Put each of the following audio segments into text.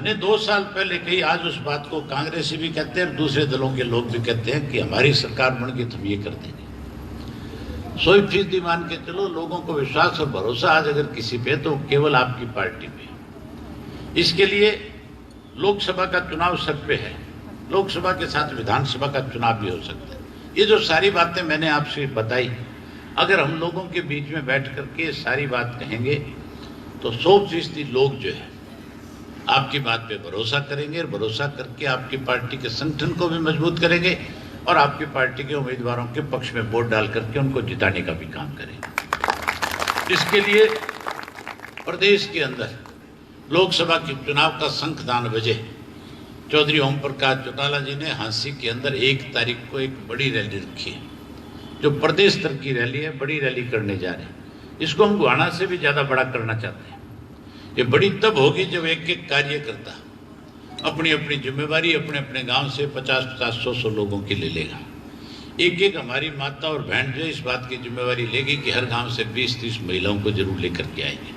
हमने 2 साल पहले कही, आज उस बात को कांग्रेसी भी कहते हैं और दूसरे दलों के लोग भी कहते हैं कि हमारी सरकार बन गई तो हम ये कर देंगे। 100% मान के चलो, लोगों को विश्वास और भरोसा आज अगर किसी पे तो केवल आपकी पार्टी पे। इसके लिए लोकसभा का चुनाव सर पे है, लोकसभा के साथ विधानसभा का चुनाव भी हो सकता है। ये जो सारी बातें मैंने आपसे बताई, अगर हम लोगों के बीच में बैठ करके सारी बात कहेंगे तो 100% लोग जो है आपकी बात पे भरोसा करेंगे और भरोसा करके आपकी पार्टी के संगठन को भी मजबूत करेंगे और आपकी पार्टी के उम्मीदवारों के पक्ष में वोट डाल करके उनको जिताने का भी काम करेंगे। इसके लिए प्रदेश के अंदर लोकसभा के चुनाव का शंखदान बजे। चौधरी ओम प्रकाश चौटाला जी ने हांसी के अंदर 1 तारीख को एक बड़ी रैली रखी है, जो प्रदेश स्तर की रैली है, बड़ी रैली करने जा रहे हैं। इसको हम गुहाना से भी ज्यादा बड़ा करना चाहते हैं। ये बड़ी तब होगी जब एक एक कार्यकर्ता अपनी अपनी जिम्मेवारी अपने अपने गांव से 50-50, 100-100 लोगों की ले लेगा। एक एक हमारी माता और बहन जो इस बात की जिम्मेवारी लेगी कि हर गांव से 20-30 महिलाओं को जरूर लेकर के आएंगे।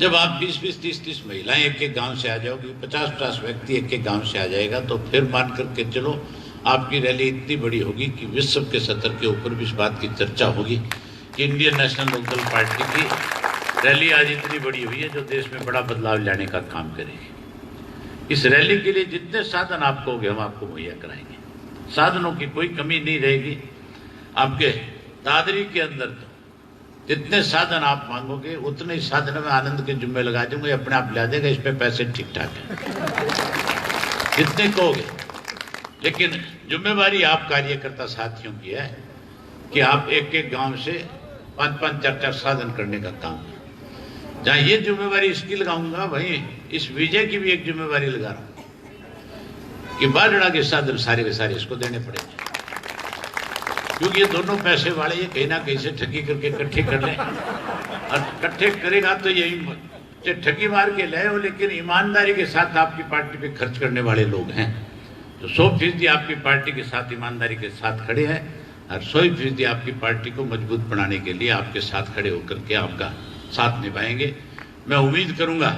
जब आप 20-20, 30-30 महिलाएं एक एक गांव से आ जाओगी, 50-50 व्यक्ति एक एक गांव से आ जाएगा, तो फिर मान करके चलो आपकी रैली इतनी बड़ी होगी कि विश्व के सतर के ऊपर भी इस बात की चर्चा होगी कि इंडियन नेशनल लोकदल पार्टी की रैली आज इतनी बड़ी हुई है जो देश में बड़ा बदलाव लाने का काम करेगी। इस रैली के लिए जितने साधन आप कहोगे हम आपको मुहैया कराएंगे, साधनों की कोई कमी नहीं रहेगी। आपके दादरी के अंदर तो जितने साधन आप मांगोगे उतने ही साधन में आनंद के जुम्मे लगा दूंगे, अपने आप ला देगा। इस पे पैसे ठीक ठाक है, जितने कहोगे। लेकिन जिम्मेवारी आप कार्यकर्ता साथियों की है कि आप एक एक गांव से 5-5, 4-4 साधन करने का काम है। जहां ये जिम्मेवारी इसकी लगाऊंगा, वहीं इस विजय की भी एक जिम्मेवारी लगा रहा हूं कि बाजड़ा के साधन सारे के सारे इसको देने पड़ेंगे, क्योंकि ये दोनों पैसे वाले ये कहीं ना कहीं से ठगी करके इकट्ठे कर लें, और इकट्ठे करेगा तो यही ठगी मार के ले हो, लेकिन ईमानदारी के साथ आपकी पार्टी पे खर्च करने वाले लोग हैं। तो 100% आपकी पार्टी के साथ ईमानदारी के साथ खड़े हैं और 100% आपकी पार्टी को मजबूत बनाने के लिए आपके साथ खड़े होकर के आपका साथ निभाएंगे। मैं उम्मीद करूंगा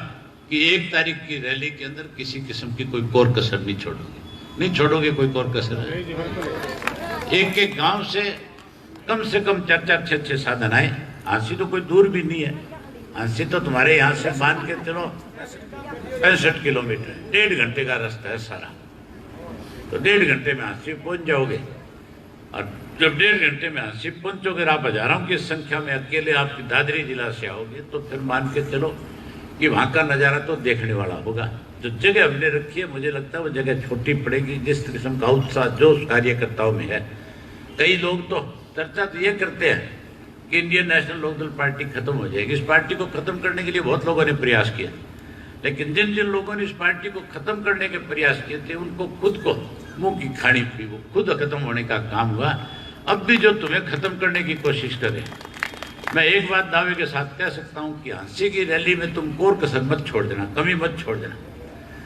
कि 1 तारीख की रैली के अंदर किसी किस्म की कोई कोर कसर नहीं छोड़ोगे, कोई कोर कसर। एक एक गांव से कम 4-4, 6-6 साधन आए। हांसी तो कोई दूर भी नहीं है, हांसी तो तुम्हारे यहाँ से मान के चलो 65 किलोमीटर, 1.5 घंटे का रास्ता है सारा। तो 1.5 घंटे में हांसी पहुंच जाओगे, और जब 1.5 घंटे में हांसी पहुंचोगे, आप हजारों की संख्या में अकेले आपकी दादरी जिला से आओगे, तो फिर मान के चलो कि वहां का नजारा तो देखने वाला होगा। जो जगह हमने रखी है, मुझे लगता है वो जगह छोटी पड़ेगी। जिस किस्म का उत्साह जोश कार्यकर्ताओं में है, कई लोग तो चर्चा तो ये करते हैं कि इंडियन नेशनल लोकदल पार्टी खत्म हो जाएगी। इस पार्टी को खत्म करने के लिए बहुत लोगों ने प्रयास किया, लेकिन जिन जिन लोगों ने इस पार्टी को खत्म करने के प्रयास किए थे, उनको खुद को मुंह की खानी पड़ी, वो खुद खत्म होने का काम हुआ। अब भी जो तुम्हें खत्म करने की कोशिश करे, मैं एक बात दावे के साथ कह सकता हूं कि हांसी की रैली में तुम कोर कसर मत छोड़ देना, कमी मत छोड़ देना।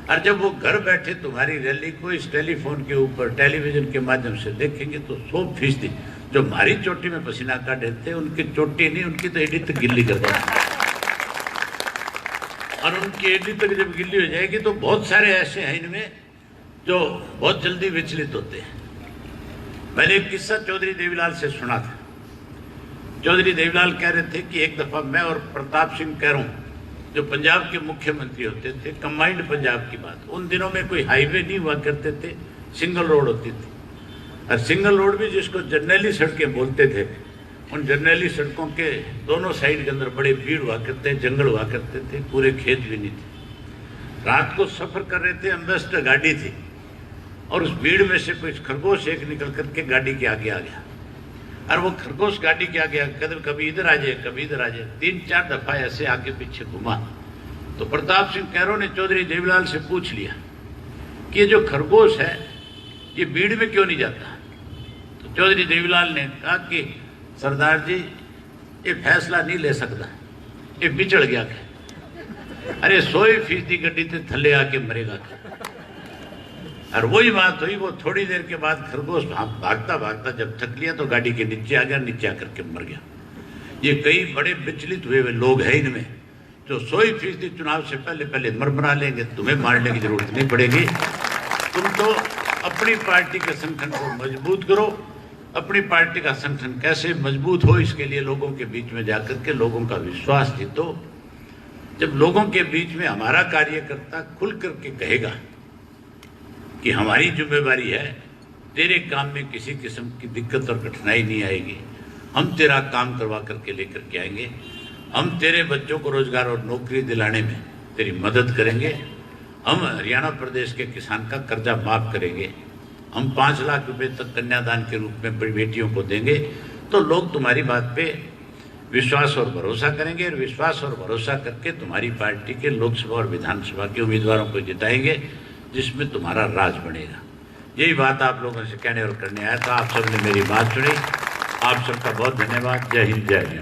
और जब वो घर बैठे तुम्हारी रैली को इस टेलीफोन के ऊपर, टेलीविजन के माध्यम से देखेंगे, तो 100% जो हमारी चोटी में पसीना काट देते, उनकी चोटी नहीं, उनकी तो एडी तक गिल्ली कर देना। और उनकी एडी तक जब गिल्ली हो जाएगी तो बहुत सारे ऐसे हैं इनमें जो बहुत जल्दी विचलित होते हैं। मैंने एक किस्सा चौधरी देवीलाल से सुना था। चौधरी देवीलाल कह रहे थे कि एक दफा मैं और प्रताप सिंह कैरों, जो पंजाब के मुख्यमंत्री होते थे, कंबाइंड पंजाब की बात, उन दिनों में कोई हाईवे नहीं हुआ करते थे, सिंगल रोड होती थी। और सिंगल रोड भी जिसको जर्नैली सड़कें बोलते थे, उन जर्नैली सड़कों के दोनों साइड के अंदर बड़े भीड़ हुआ करते, जंगल हुआ करते थे, पूरे खेत भी नहीं थे। रात को सफर कर रहे थे, एम्बेसडर गाड़ी थी, और उस भीड़ में से कुछ खरगोश एक निकल करके गाड़ी के आगे आ गया। और वो खरगोश गाड़ी के आगे कभी इधर आ जाए, कभी इधर आ जाए, 3-4 दफा ऐसे आगे पीछे घुमा। तो प्रताप सिंह कैरों ने चौधरी देवीलाल से पूछ लिया कि ये जो खरगोश है ये भीड़ में क्यों नहीं जाता। तो चौधरी देवीलाल ने कहा कि सरदार जी, ये फैसला नहीं ले सकता, ये बिछड़ गया। अरे 100% गड्डी थे थले आके मरेगा। और वही बात हुई, वो थोड़ी देर के बाद खरगोश भागता भागता जब थक लिया तो गाड़ी के नीचे आ गया, नीचे आकर के मर गया। ये कई बड़े विचलित हुए लोग हैं इनमें, जो 100% चुनाव से पहले पहले मरमरा लेंगे, तुम्हें मारने की जरूरत नहीं पड़ेगी। तुम तो अपनी पार्टी के संगठन को मजबूत करो। अपनी पार्टी का संगठन कैसे मजबूत हो, इसके लिए लोगों के बीच में जाकर के लोगों का विश्वास जीतो। जब लोगों के बीच में हमारा कार्यकर्ता खुल करके कहेगा कि हमारी जिम्मेवारी है, तेरे काम में किसी किस्म की दिक्कत और कठिनाई नहीं आएगी, हम तेरा काम करवा करके लेकर के आएंगे, हम तेरे बच्चों को रोजगार और नौकरी दिलाने में तेरी मदद करेंगे, हम हरियाणा प्रदेश के किसान का कर्जा माफ करेंगे, हम 5 लाख रुपए तक कन्यादान के रूप में बेटियों को देंगे, तो लोग तुम्हारी बात पे विश्वास और भरोसा करेंगे और विश्वास और भरोसा करके तुम्हारी पार्टी के लोकसभा और विधानसभा के उम्मीदवारों को जिताएंगे, जिसमें तुम्हारा राज बनेगा। यही बात आप लोगों से कहने और करने आया था। आप सबने मेरी बात सुनी। आप सबका बहुत धन्यवाद। जय हिंद, जय हिंद।